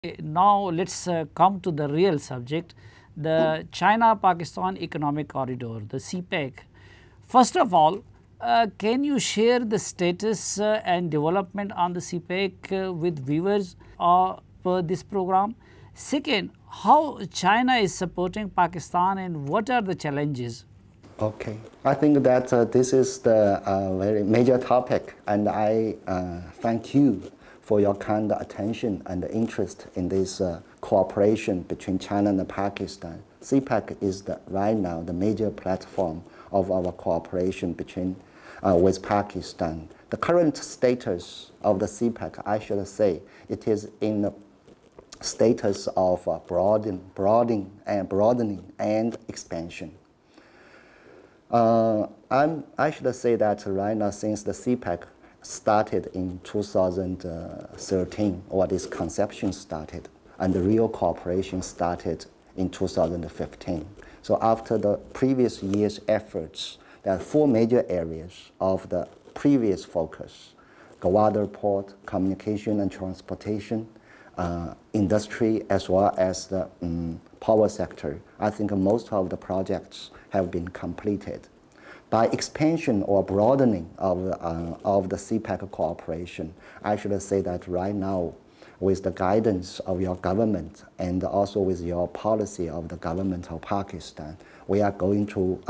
Now let's come to the real subject, the China-Pakistan Economic Corridor, the CPEC. First of all, can you share the status and development on the CPEC with viewers per this program? Second, how China is supporting Pakistan and what are the challenges? Okay, I think that this is the very major topic, and I thank you for your kind attention and interest in this cooperation between China and Pakistan. CPEC is right now the major platform of our cooperation between with Pakistan. The current status of the CPEC, I should say, it is in the status of broadening and expansion. I should say that right now, since the CPEC started in 2013, or this conception started, and the real cooperation started in 2015. So after the previous year's efforts, there are four major areas of the previous focus: water, port, communication and transportation, industry, as well as the power sector. I think most of the projects have been completed. By expansion or broadening of the CPEC cooperation, I should say that right now, with the guidance of your government and also with your policy of the government of Pakistan, we are going to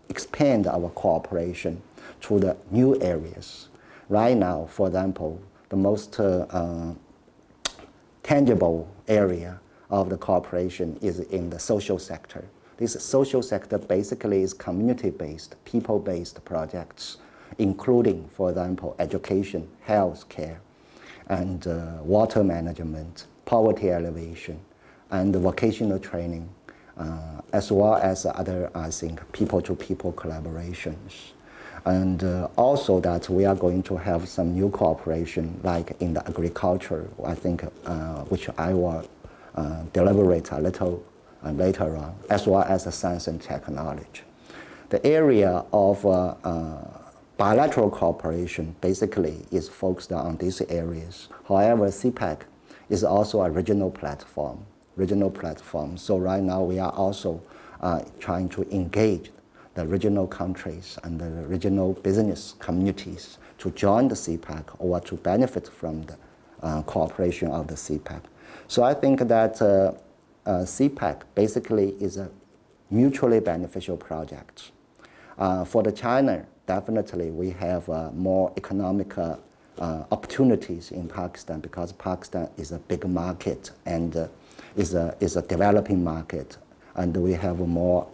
expand our cooperation to the new areas. Right now, for example, the most tangible area of the cooperation is in the social sector. This social sector basically is community-based, people-based projects, including, for example, education, health care, and water management, poverty alleviation, and vocational training, as well as other, I think, people-to-people collaborations. And also that we are going to have some new cooperation, like in the agriculture, I think, which I will deliberate a little later on, as well as the science and technology. The area of bilateral cooperation basically is focused on these areas. However, CPEC is also a regional platform. So right now we are also trying to engage the regional countries and the regional business communities to join the CPEC or to benefit from the cooperation of the CPEC. So I think that CPEC basically is a mutually beneficial project. For the China, definitely we have more economic opportunities in Pakistan, because Pakistan is a big market and is a developing market, and we have more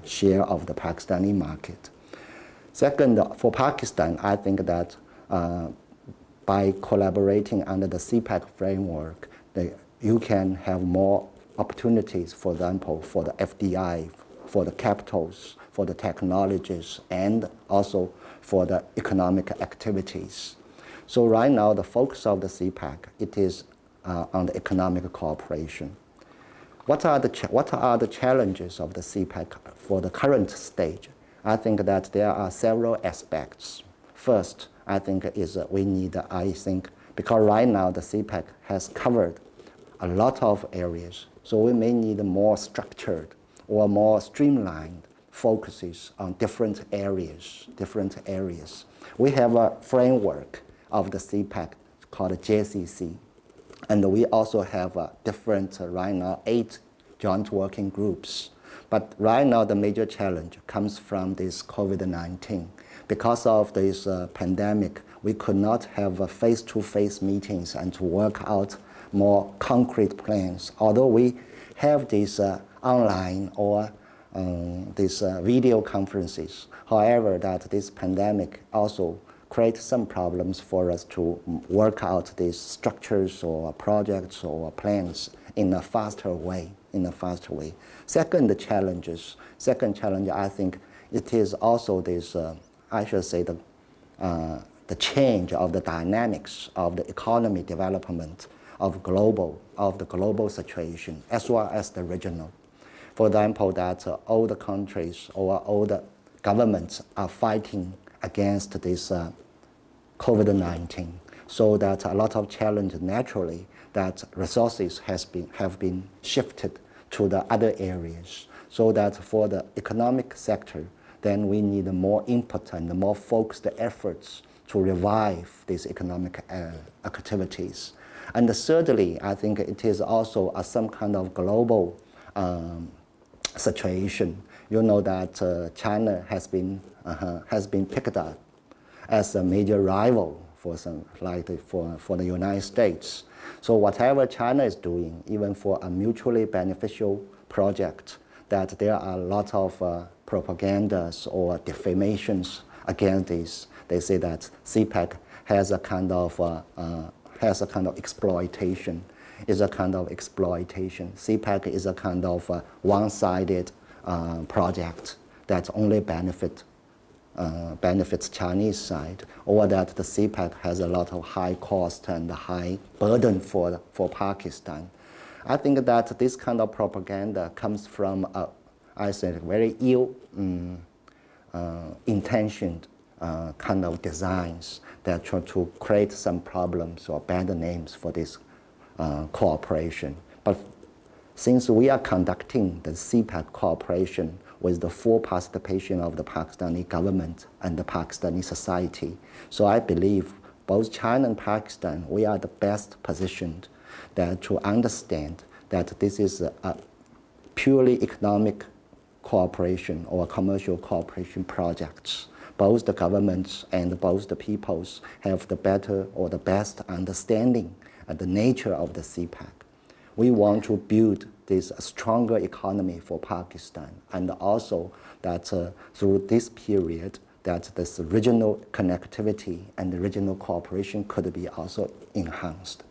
share of the Pakistani market. Second, for Pakistan, I think that by collaborating under the CPEC framework, you can have more opportunities, for example, for the FDI, for the capitals, for the technologies, and also for the economic activities. So right now, the focus of the CPEC, it is on the economic cooperation. What are the challenges of the CPEC for the current stage? I think that there are several aspects. First, I think is we need, because right now the CPEC has covered a lot of areas, so we may need more structured or more streamlined focuses on different areas. We have a framework of the CPEC called JCC, and we also have different, right now, 8 joint working groups. But right now the major challenge comes from this COVID-19. Because of this pandemic, we could not have face-to-face meetings and to work out more concrete plans. Although we have these online or these video conferences, however, that this pandemic also creates some problems for us to work out these structures or projects or plans in a faster way. Second challenge, I think it is also this, I should say, the change of the dynamics of the economy development of the global situation, as well as the regional. For example, that all the countries or all the governments are fighting against this COVID-19, so that a lot of challenges naturally that resources have been shifted to the other areas, so that for the economic sector, then we need more input and more focused efforts to revive these economic activities. And thirdly, I think it is also some kind of global situation. You know that China has been picked up as a major rival for for the United States. So whatever China is doing, even for a mutually beneficial project, that there are a lot of propagandas or defamations against this. They say that CPEC has a kind of exploitation. Is a kind of exploitation. CPEC is a kind of one-sided project that only benefits Chinese side, or that the CPEC has a lot of high cost and high burden for Pakistan. I think that this kind of propaganda comes from, I said, very ill-intentioned kind of designs that try to create some problems or bad names for this cooperation. But since we are conducting the CPEC cooperation with the full participation of the Pakistani government and the Pakistani society, so I believe both China and Pakistan, we are the best positioned to understand that this is a purely economic cooperation or commercial cooperation projects. Both the governments and both the peoples have the better or the best understanding of the nature of the CPEC. We want to build this stronger economy for Pakistan, and also that through this period that this regional connectivity and the regional cooperation could be also enhanced.